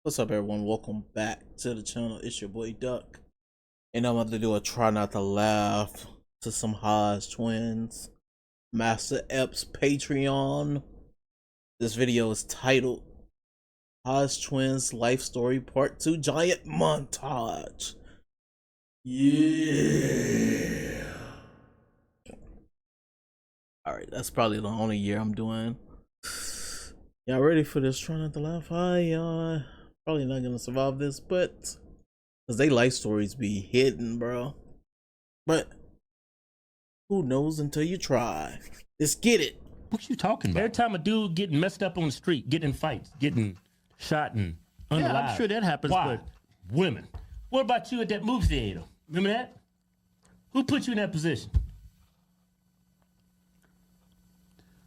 What's up, everyone? Welcome back to the channel. It's your boy Duck, and I'm about to do a try not to laugh to some HodgeTwins Master Epps Patreon. This video is titled HodgeTwins Life Story Part 2 Giant Montage. Yeah. Alright, that's probably the only year I'm doing. Y'all ready for this? Try not to laugh. Hi, probably not gonna survive this, but because they life stories be hidden, bro. But who knows until you try. Let's get it. What you talking about? Every time a dude getting messed up on the street, getting in fights, getting shot and unalive. Yeah, I'm sure that happens. Why? But Women. What about you at that movie theater? Remember that? Who put you in that position?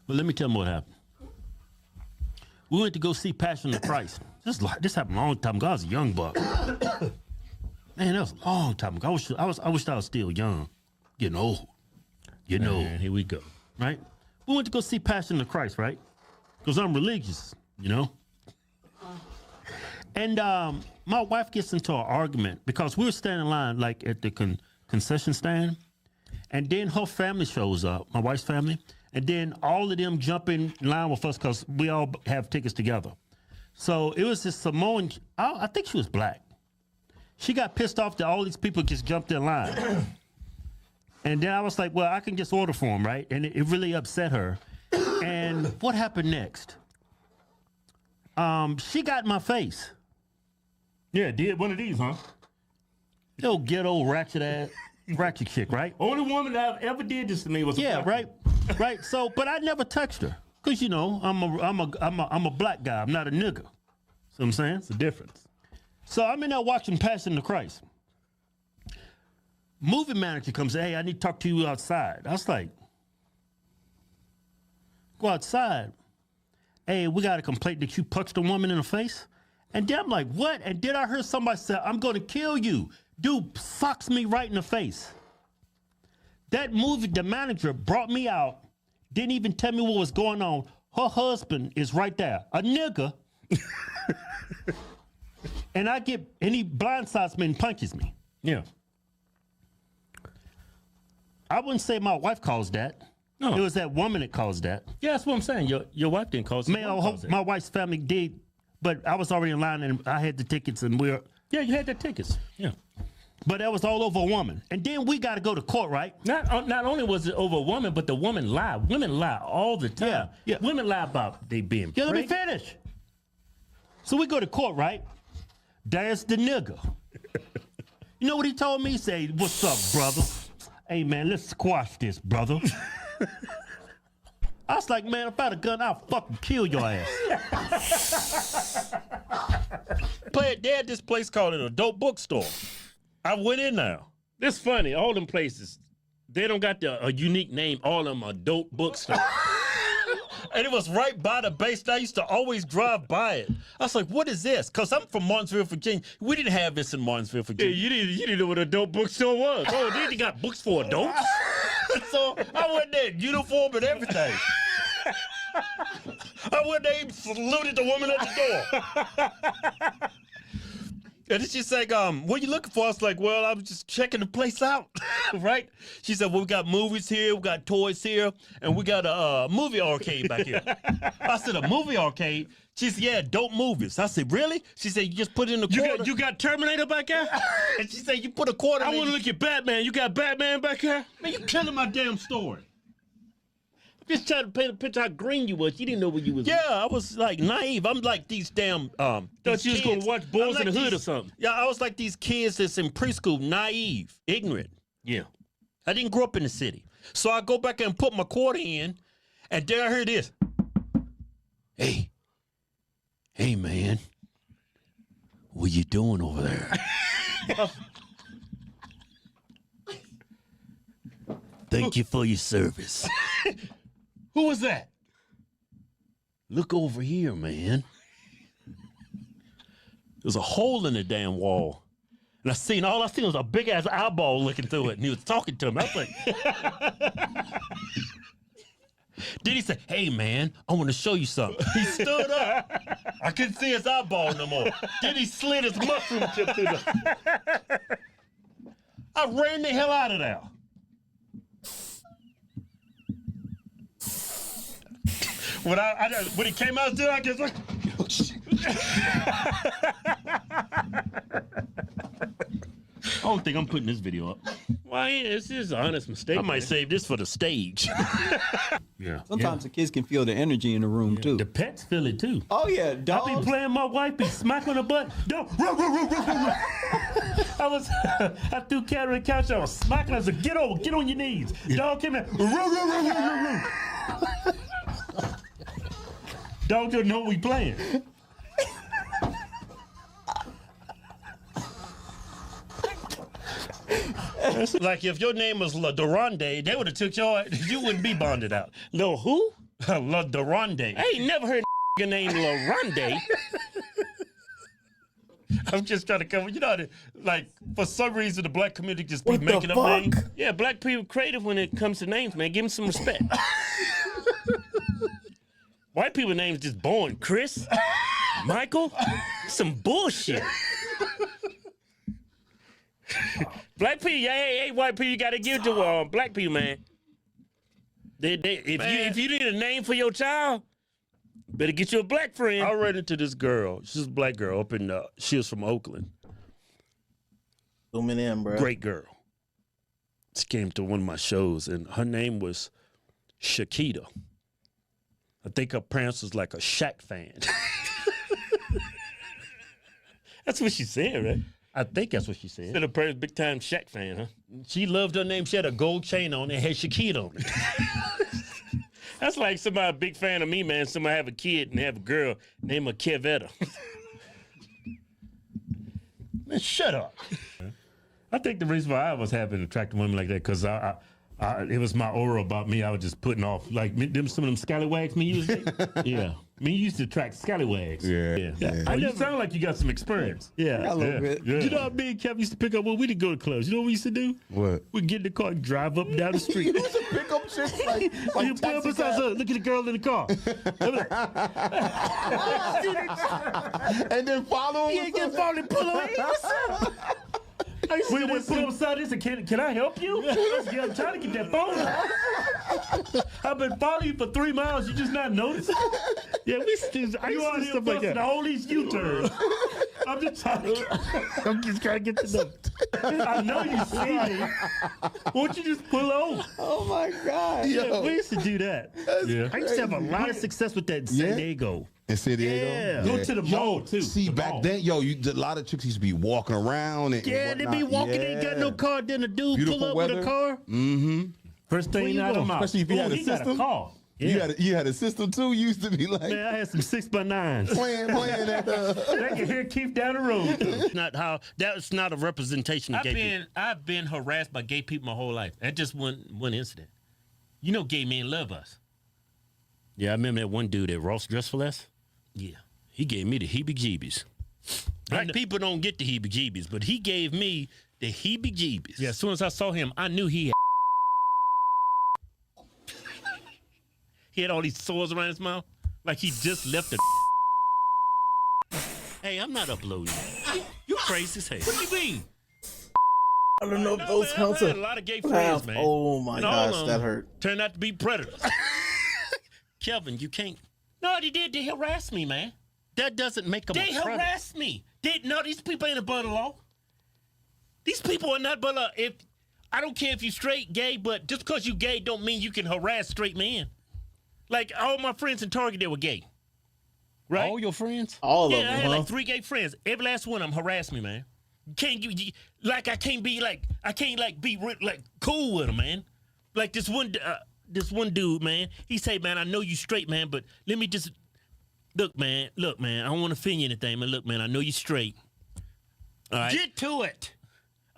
well, let me tell you what happened. We went to go see Passion of the Christ. This happened a long time ago. I was a young buck. Man, that was a long time ago. I wish I was still young, getting old. Man, here we go. Right? We went to go see Passion of the Christ, right? Because I'm religious, you know? And my wife gets into an argument because we were standing in line like at the concession stand. And then her family shows up, my wife's family. And then all of them jump in line with us because we all have tickets together. So it was this Samoan, I think she was black. She got pissed off that all these people just jumped in line. And then I was like, well, I can just order for them, right? And it really upset her. And what happened next? She got in my face. Yeah, did one of these, huh? Yo, ghetto ratchet chick, right? Only woman that ever did this to me was a black right, right. So, but I never touched her because you know I'm a black guy. I'm not a nigga. See what I'm saying? It's a difference. So I'm in there watching Passion of the Christ. Movie manager comes, hey, I need to talk to you outside. I was like, go outside. Hey, we got a complaint that you punched a woman in the face. And then I'm like, what? And then I heard somebody say, I'm going to kill you. Dude socks me right in the face. That movie, the manager brought me out, didn't even tell me what was going on. Her husband is right there, a nigga. And he blindsides me and punches me. Yeah. I wouldn't say my wife caused that. No. It was that woman that caused that. Yeah, that's what I'm saying. Your wife didn't cause it. My wife's family did, but I was already in line and I had the tickets and Yeah, you had the tickets. Yeah. But that was all over a woman. And then we got to go to court, right? Not only was it over a woman, but the woman lied. Women lie all the time. Yeah. Women lie about they being Yeah, let me pregnant. finish. So we go to court, right? There's the nigga. You know what he told me? He said, what's up, brother? Hey, man, let's squash this, brother. I was like, man, if I had a gun, I'll fucking kill your ass. They had this place called an adult bookstore. I went in now. It's funny. All them places, they don't got a unique name. All them adult bookstore. And it was right by the base. I used to always drive by it. I was like, what is this? Because I'm from Martinsville, Virginia. We didn't have this in Martinsville, Virginia. Yeah, you didn't know what an adult bookstore was. Oh, they got books for adults? So I went there, uniform and everything. I went there and saluted the woman at the door. And then she's like, what are you looking for? I was like, well, I was just checking the place out, right? She said, well, we got movies here, we got toys here, and we got a movie arcade back here. I said, a movie arcade? She said, yeah, dope movies. I said, really? She said, you just put in a quarter. You got Terminator back here? And she said, you put a quarter in. I want to look at Batman. You got Batman back here? Man, you killing my damn story. I'm just trying to paint a picture how green you was. You didn't know where you was. Yeah, I was like naive. I'm like these damn Thought you was gonna watch Boys in the Hood or something. Yeah, I was like these kids that's in preschool, naive, ignorant. Yeah. I didn't grow up in the city. So I go back and put my quarter in, and there I heard this. Hey, man, what you doing over there? Thank you for your service. Who was that? Look over here, man. There's a hole in the damn wall. And all I seen was a big ass eyeball looking through it, and he was talking to me. I was like, Then he said, hey, man, I want to show you something. He stood up. I couldn't see his eyeball no more. Then he slid his mushroom tip through the... I ran the hell out of there. When he came out there, I just like... Oh, shit. I don't think I'm putting this video up. Why? It's just an honest mistake. I might save this for the stage. Yeah. Sometimes the kids can feel the energy in the room too. The pets feel it too. Oh yeah, I dogs. be playing my wife, be smacking her butt. Don't. I threw cat on the couch. I was smacking her. I said, get over, get on your knees. Dog came in. Dog don't know we playing. Like if your name was La Durande, they would have took you wouldn't be bonded out. No, who? La Durande. I ain't never heard a named Laronde. I'm just trying to cover, like for some reason the black community just be What the making up fuck? names. Yeah, black people creative when it comes to names, man. Give them some respect. White people names just born. Chris, Michael, some bullshit. Black people, hey, white people, you gotta give to black people, man. If you need a name for your child, better get you a black friend. I ran into this girl. She's a black girl up in. She was from Oakland. Zooming in, bro. Great girl. She came to one of my shows, and her name was Shakita. I think her parents was like a Shaq fan. That's what she said, right? I think that's what she said. Said a person big time Shaq fan, huh? She loved her name. She had a gold chain on and had Shakita on it. That's like somebody a big fan of me, man. Somebody have a kid and have a girl named her Kevetta. Man, shut up. I think the reason why I was having attractive women like that because it was my aura about me. I was just putting off like some of them scallywags me used to. Yeah, me used to attract scallywags. Yeah. I you sound like you got some experience. Yeah, a little bit. Yeah. You know how me and Kev used to pick up when we didn't go to clubs. You know what we used to do? What? We'd get in the car and drive up and down the street. You used to pick up chicks like You pull up taxi beside cab. her, look at the girl in the car. I'm like, And then follow you him. ain't get falling, pull her. Hey, what's up? We went pull up beside this and can I help you? Yeah, I'm trying to get that phone. I've been following you for 3 miles. You just not noticing? Yeah, we still. I You used out to here stuff like busting that. All these U-turns. I'm just trying to get to know. I know you see me. Won't you just pull over? Oh my God. Yeah, we used to do that. Yeah. I used to have a lot of success with that in San Yeah? Diego. In San Diego? Yeah. Go to the mall, too. See, The back mall. then, a lot of chicks used to be walking around and Yeah, they be whatnot. walking, they ain't got no car, then a dude Beautiful pull up weather. with a car. Mm-hmm. First thing you out of going? mouth. Especially if you had a He got system. a car. Yeah. You had a system too. You used to be like Man, I had some 6x9s. playing at They can hear Keith down the road. Not how. That's not a representation of gay people. I've been harassed by gay people my whole life. That just one incident. You know, gay men love us. Yeah, I remember that one dude at Ross Dress for Less. Yeah. He gave me the heebie-jeebies. Black people don't get the heebie-jeebies, but he gave me the heebie-jeebies. Yeah. As soon as I saw him, I knew he had. He had all these sores around his mouth, like he just left a. Hey, I'm not uploading. You crazy as hell. What do you mean? I don't know if No, those man, counts I had are. a lot of gay friends, man. Oh my And all of gosh, them that hurt. Turned out to be predators. Kevin, you can't. No, they did. They harassed me, man. That doesn't make them They a predator. harassed me. No, these people ain't above the law. These people are not above the law. If I don't care if you straight, gay, but just because you gay don't mean you can harass straight men. Like all my friends in Target, they were gay. Right? All your friends? All of Yeah, I them, had huh? like 3 gay friends. Every last one of them harassed me, man. Can't be cool with them, man. Like this one dude, man. He say, man, I know you straight, man, but let me just look, man. I don't want to offend you anything, man. Look, man, I know you straight. All right. Get to it.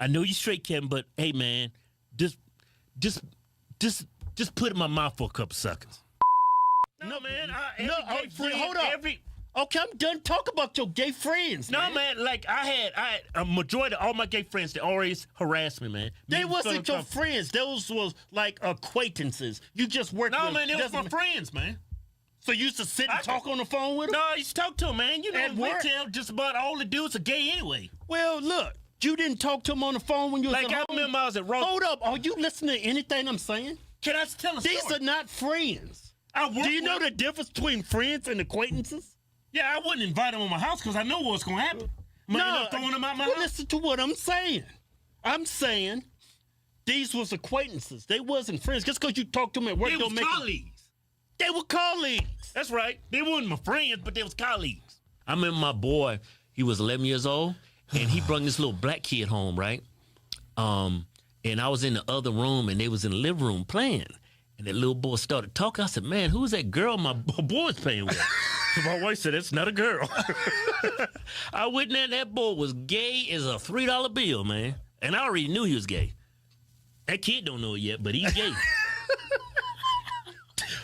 I know you straight, Kevin, but hey, man, just put it in my mouth for a couple seconds. No, man. hold up. Okay, I'm done talking about your gay friends. No, man. Like I had a majority of all my gay friends that always harassed me, man. They Me wasn't your feeling friends. Those was like acquaintances. You just worked No, with. man, they was my friends, man. So you used to sit and talk on the phone with them? No, I used to talk to them, man. You know, At in work? retail, just about all the dudes are gay anyway. Well, look, you didn't talk to them on the phone when you was Like at I home? remember I was at Rose. Hold up. Are you listening to anything I'm saying? Can I tell a story? These are not friends. I work Do you know with- the difference between friends and acquaintances? Yeah, I wouldn't invite them on my house because I know what's gonna happen. I'm gonna end up throwing them out my well, house. listen to what I'm saying. I'm saying these was acquaintances. They wasn't friends. Just because you talked to them at work They was don't make them. colleagues. They were colleagues. That's right. They weren't my friends, but they was colleagues. I remember my boy. He was 11 years old, and he brought this little black kid home, right? And I was in the other room, and they was in the living room playing. And that little boy started talking. I said, "Man, who's that girl my boy's playing with?" So my wife said, "It's not a girl." I went in there, and that boy was gay as a $3 bill, man. And I already knew he was gay. That kid don't know it yet, but he's gay.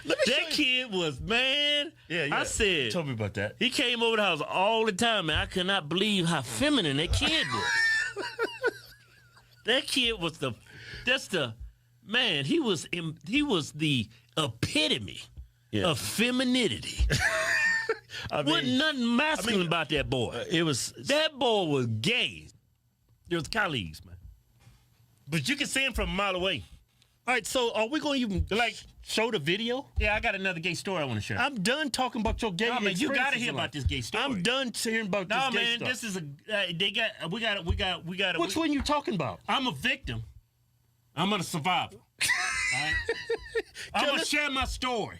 That kid was, man. Yeah, I said, Tell me about that. he came over the house all the time, man. I could not believe how feminine that kid was. That kid was man, he was the epitome of femininity. Wasn't nothing masculine about that boy. That boy was gay. There was colleagues, man. But you can see him from a mile away. All right, so are we going to even like show the video? Yeah, I got another gay story I want to share. I'm done talking about your gay. No, man, you got to experiences hear in about life. this gay story. I'm done hearing about No, this gay man, stuff. this is we got. Which one you talking about? I'm a victim. I'm a survivor. All right? I'm gonna share my story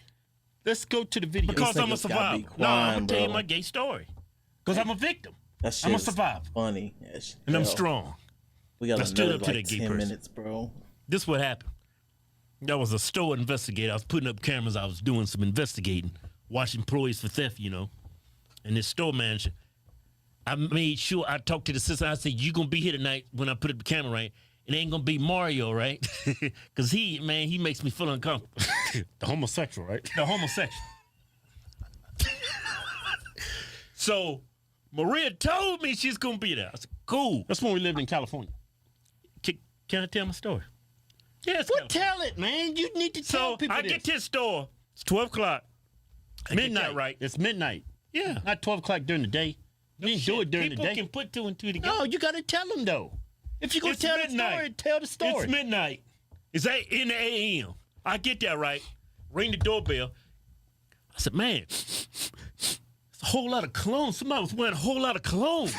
Let's go to the video. because I'm a niggas gotta be survivor. No, I'm quiet, gonna tell you bro. my gay story because I'm a victim That shit I'm a is survivor. funny as and I'm hell. strong. We got I stood another up to like that gay 10 person. minutes, bro. This what happened. That was a store investigator. I was putting up cameras. I was doing some investigating, watching employees for theft, you know. And this store manager, I made sure I talked to the assistant. I said, "You gonna be here tonight when I put up the camera, right? It ain't gonna be Mario, right? Because he makes me feel uncomfortable." the homosexual, right? The homosexual. So Maria told me she's gonna be there. I said, "Cool." That's when we lived in California. Can I tell my story? Yes. Well, tell it, man. You need to tell So people I this. get to the store. It's 12 o'clock. I get midnight, that right? It's midnight. Yeah. Not 12 o'clock during the day. You didn't do it during People the day. can put two and two together. No, you got to tell them though. If you're gonna It's tell midnight. the story, tell the story. It's midnight. It's 8 in the a.m. I get that right. Ring the doorbell. I said, "Man, it's a whole lot of cologne. Somebody was wearing a whole lot of cologne."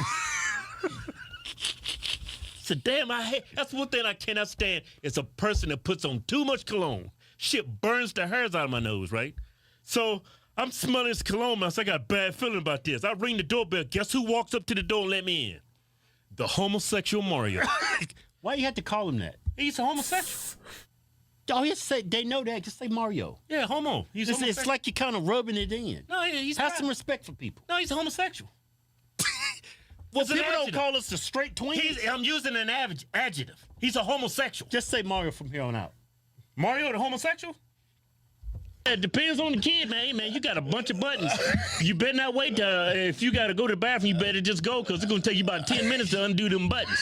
I said, "Damn, that's one thing I cannot stand. It's a person that puts on too much cologne. Shit burns the hairs out of my nose, right? So I'm smelling this cologne. I said, I got a bad feeling about this. I ring the doorbell. Guess who walks up to the door and let me in? The homosexual Mario. Why you had to call him that? He's a homosexual. Oh, you say they know that. Just say Mario. Yeah, homo. He's It's homosexual. like you're kind of rubbing it in. No, he's Have not. some respect for people. No, he's homosexual. Well, It's an people don't adjective. call us the straight twins. I'm using an adjective. He's a homosexual. Just say Mario from here on out. Mario the homosexual? It depends on the kid, man. Man, you got a bunch of buttons. You better not wait to, if you got to go to the bathroom, you better just go because it's going to take you about 10 minutes to undo them buttons.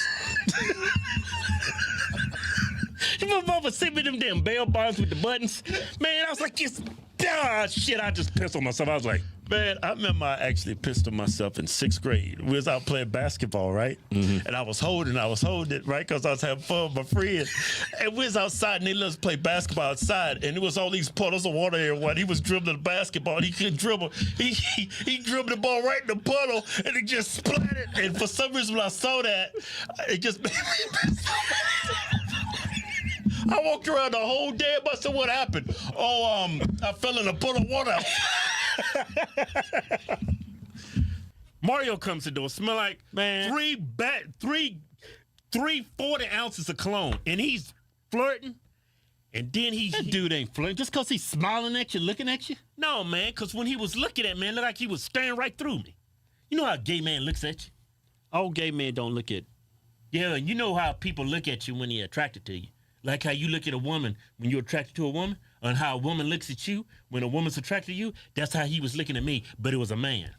You motherfucker sent me them damn bail bonds with the buttons. Man, I was like, shit, I just pissed on myself. I was like, man, I remember I actually pissed on myself in 6th grade. We was out playing basketball, right? And I was holding it, right? Because I was having fun with my friends. And we was outside and they let us play basketball outside. And it was all these puddles of water everywhere. He was dribbling the basketball. He couldn't dribble. He dribbled the ball right in the puddle and it just splattered. And for some reason when I saw that, it just made me piss. I walked around the whole day. I said, "What happened?" "Oh, I fell in a puddle of water." Mario comes to the door, smell like Man. three 40 ounces of cologne, and he's flirting. And then That dude ain't flirting. Just because he's smiling at you, looking at you. no, man, because when he was looking at me, it looked like he was staring right through me. You know how a gay man looks at you? All gay men don't look at. Yeah, and you know how people look at you when they're attracted to you. Like how you look at a woman when you're attracted to a woman, and how a woman looks at you when a woman's attracted to you. That's how he was looking at me, but it was a man.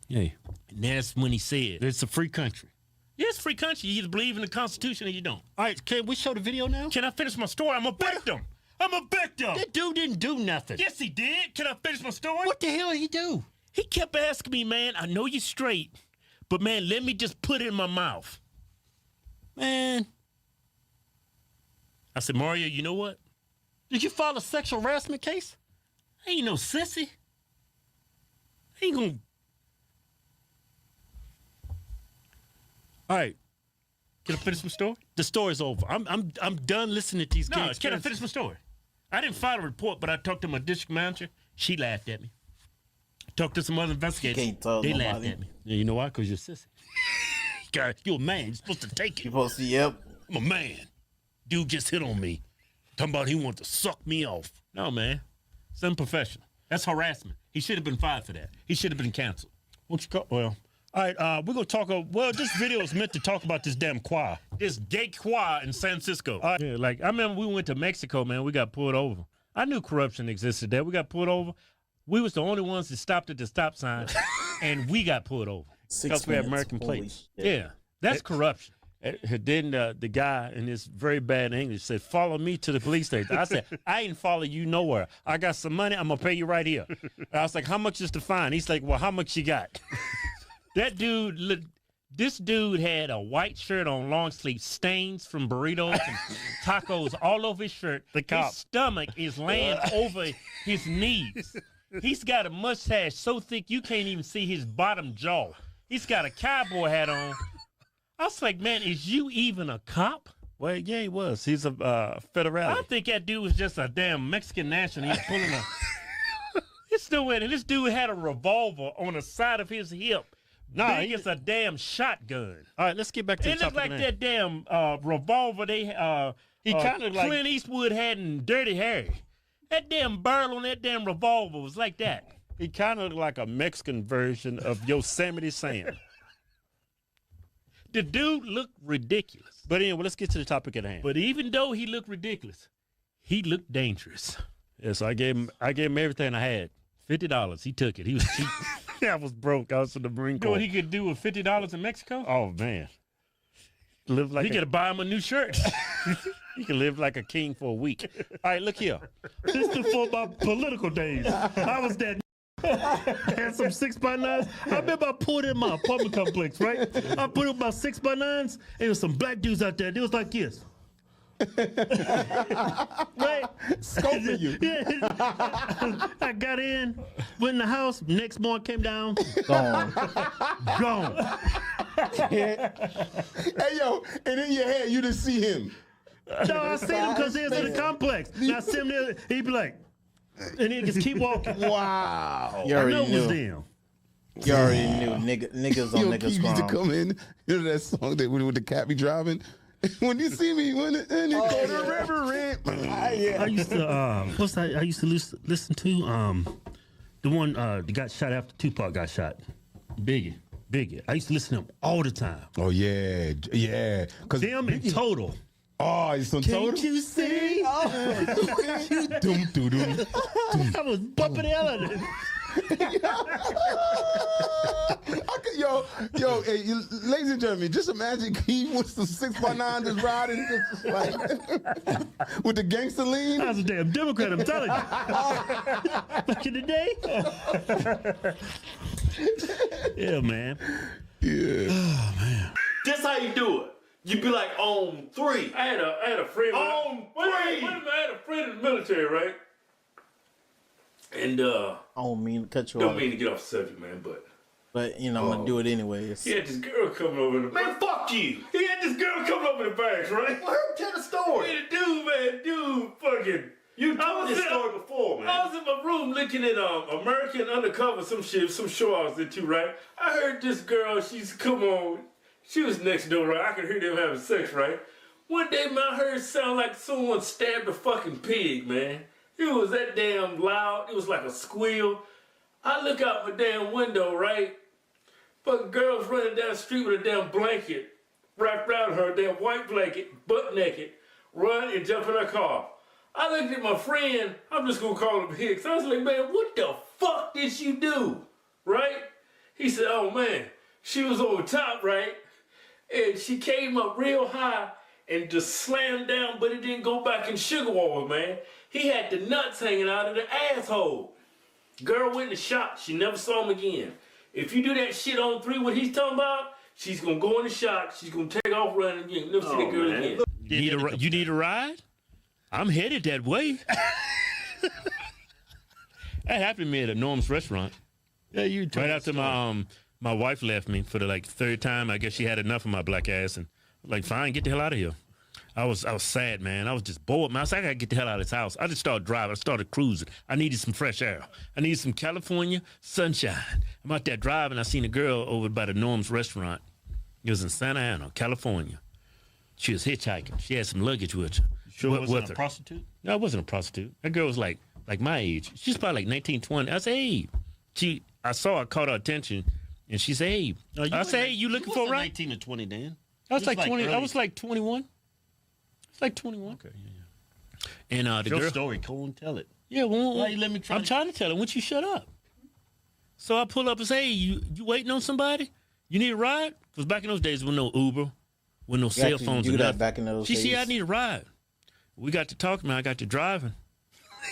Yeah. And that's when he said, It's a free country. yeah, it's a free country. You either believe in the Constitution or you don't. All right, can we show the video now? Can I finish my story? I'm a victim. I'm a victim. That dude didn't do nothing. Yes, he did. Can I finish my story? What the hell did he do? He kept asking me, man, I know you're straight, but man, let me just put it in my mouth. Man, I said, Mario, you know what? did you file a sexual harassment case? I ain't no sissy. I ain't gonna. All right, Can I finish my story? the story's over. I'm done listening to these No, games. can I finish my story? I didn't file a report, but I talked to my district manager. She laughed at me. Talked to some other investigators. can't tell They nobody. laughed at me. Yeah, you know why? Because you're a sissy. God, you're a man. You're supposed to take You it. supposed to, yep. I'm a man. Dude just hit on me. Talking about he wanted to suck me off. No, man. It's unprofessional. That's harassment. He should have been fired for that. He should have been canceled. Won't you call? Well, all right. We're gonna talk. Well, this video is meant to talk about this damn choir. This gay choir in San Francisco. right. Yeah, like I remember we went to Mexico, man. We got pulled over. I knew corruption existed there. We got pulled over. We was the only ones that stopped at the stop sign, and we got pulled over. 6 Because we have minutes. American Holy plates. shit. Yeah, that's corruption. Then the guy in this very bad English said, "Follow me to the police station." I said, "I ain't follow you nowhere. I got some money. I'm gonna pay you right here." I was like, "How much is the fine?" He's like, "Well, how much you got?" That dude, this dude had a white shirt on, long sleeve, stains from burritos and tacos all over his shirt. The cop. His stomach is laying over his knees. He's got a mustache so thick you can't even see his bottom jaw. He's got a cowboy hat on. I was like, man, is you even a cop? Well, yeah, he was. He's a federale. I think that dude was just a damn Mexican national. He's pulling a. This dude had a revolver on the side of his hip. Nah, Big as a damn shotgun. All right, let's get back to the It looked topic. like that damn revolver He kinda like- Clint Eastwood had in Dirty Harry. That damn barrel on that damn revolver was like that. He kind of like a Mexican version of Yosemite Sam. The dude looked ridiculous. But anyway, let's get to the topic at hand. But even though he looked ridiculous, he looked dangerous. Yeah, so I gave him everything I had. $50. He took it. He was cheap. I was broke. I was in the Marine You know Corps. what he could do with $50 in Mexico? Oh man, live like He could buy him a new shirt. he can live like a king for a week. All right, look here. This is before my political days. I was that had some 6x9s. I remember I pulled in my apartment complex, right? I put up about 6x9s, and there was some black dudes out there. They was like this. Right? Scoping you. Yeah. I got in, went in the house. Next morning came down, Gone. gone. Hey, yo, and in your head, you didn't see him. No, I seen him because he was in the complex. And I see him there, he'd be like, and he'd just keep walking. Wow. You I already know it was knew. them. You already knew. Niggas on Yo, niggas Keith used to crime. come in. You know that song that with the cat be driving? When you see me, when it, and it go to the river, I used to what's that? I used to listen to the one that got shot after Tupac got shot. Biggie. I used to listen to him all the time. Oh yeah, yeah. Cause Them and Total. oh, it's some total. you see? Dum, dum, dum. I was bumping the hell out of it. Yo, hey, ladies and gentlemen, just imagine Keith with some 6x9 just riding, just like with the gangster lean. I was a damn Democrat, I'm telling you. Back in the day. Yeah, man. Yeah. This how you do it. You be like on 3. I had a friend. On I three. had a friend in the military, right? And I don't mean to cut you don't off, mean to get off the subject, man, but but you know I'm gonna do it anyways. he had this girl coming over in the Man, fuck you. He had this girl coming over in the barracks, right? Well, tell the story. Hey, the dude, fucking. You I told was this in- story before, man. I was in my room looking at American Undercover, some shit, some show I was into, right? I heard this girl, she was next door, right? I could hear them having sex, right? One day, man, I heard it sound like someone stabbed a fucking pig, man. It was that damn loud. It was like a squeal. I look out my damn window, right? Fucking girl's running down the street with a damn blanket wrapped around her, damn white blanket, butt naked, run and jump in her car. I looked at my friend, I'm just gonna call him Hicks. I was like, man, what the fuck did you do? Right? He said, oh man, she was over top, right? And she came up real high and just slammed down, but it didn't go back in sugar water, man. He had the nuts hanging out of the asshole. Girl went in the shop. She never saw him again. If you do that shit on 3, what he's talking about, she's gonna go in the shop. She's gonna take off running again. Never see that girl again. You need a ride? I'm headed that way. That happened to me at a Norm's restaurant. Yeah, you told Right the after story. my wife left me for the like 3rd time. I guess she had enough of my black ass and like, fine, get the hell out of here. I was sad, man. I was just bored, man. I was like, I gotta get the hell out of this house. I just started driving. I started cruising. I needed some fresh air. I needed some California sunshine. I'm out there driving. I seen a girl over by the Norm's restaurant. It was in Santa Ana, California. She was hitchhiking. She had some luggage with her. Sure, with wasn't her. a prostitute? No, it wasn't a prostitute. That girl was like my age. She's probably like 19, 20. I said, hey. I saw her, caught her attention, and she said, hey. I said, hey, you looking for a ride? 19 to 20, Dan. I was like 20. I early- was like 21. It's like 21. Okay, yeah. And the Your girl. story, go and tell it. Yeah, well, Why you let me try I'm to- trying to tell her. Won't you shut up? So I pull up and say, hey, you waiting on somebody? You need a ride? Because back in those days, with no Uber, with no cell actually phones do or that nothing. back in those she said, I days. need a ride. We got to talking, man. I got to driving.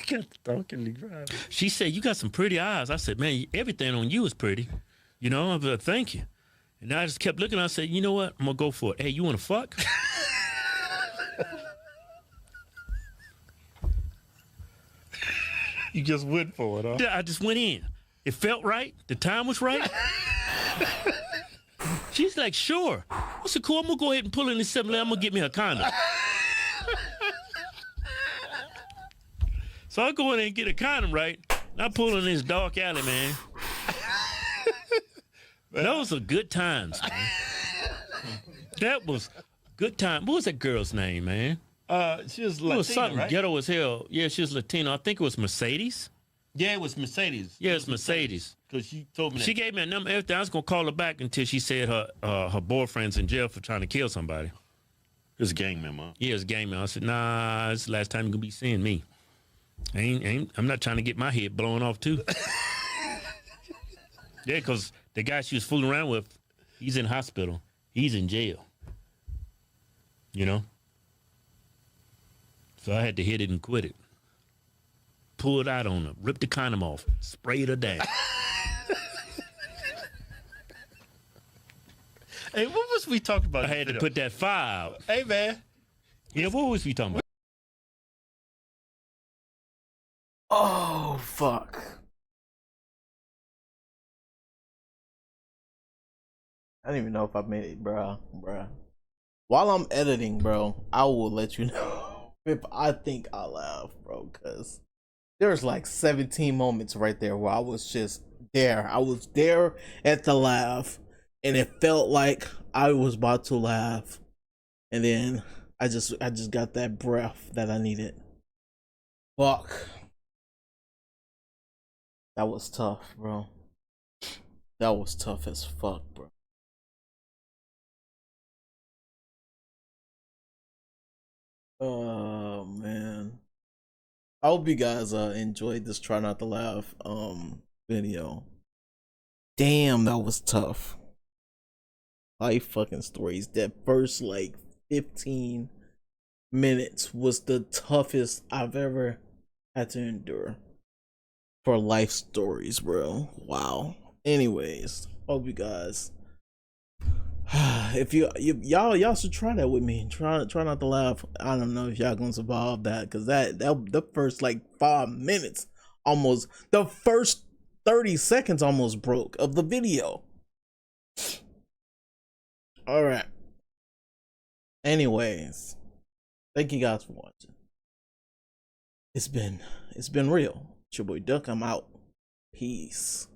Got the talking and driving. She said, you got some pretty eyes. I said, man, everything on you is pretty. You know, I said, thank you. And I just kept looking. I said, you know what? I'm going to go for it. Hey, you want to fuck? You just went for it, huh? Yeah, I just went in. It felt right. The time was right. She's like, sure. I said, cool. I'm going to go ahead and pull in this 7-Eleven. I'm going to get me a condom. So I go in there and get a condom, right? And I pull in this dark alley, man. Those are good times, man. That was good time. What was that girl's name, man? She was It was Latina, something right? ghetto as hell. Yeah, she was Latino. I think it was Mercedes. Yeah, it was Mercedes. Yeah, it's Mercedes. Because she told me that. She gave me a number. Everything. I was gonna call her back until she said her boyfriend's in jail for trying to kill somebody. It was a gang member. Yeah, it's game man. I said, nah, it's the last time you're gonna be seeing me. I'm not trying to get my head blown off too. Yeah, because the guy she was fooling around with, he's in hospital. He's in jail. You know? So I had to hit it and quit it. Pull it out on her, rip the condom off, sprayed her down. Hey, what was we talking about? I had to put that fire out. Hey, man. Yeah, what was we talking about? Oh, fuck. I don't even know if I made it, bruh. While I'm editing, bro, I will let you know if I think I laugh, bro, because there's like 17 moments right there where I was just there. I was there at the laugh, and it felt like I was about to laugh, and then I just got that breath that I needed. Fuck. That was tough, bro. That was tough as fuck, bro. Oh man. I hope you guys enjoyed this try not to laugh video. Damn, that was tough. Life fucking stories. That first like 15 minutes was the toughest I've ever had to endure for life stories, bro. Wow. Anyways, hope you guys if y'all should try that with me. Try not to laugh. I don't know if y'all gonna survive that, because that the first like 5 minutes, almost the first 30 seconds almost broke of the video. All right. Anyways, thank you guys for watching. It's been real. It's your boy Duck. I'm out. Peace.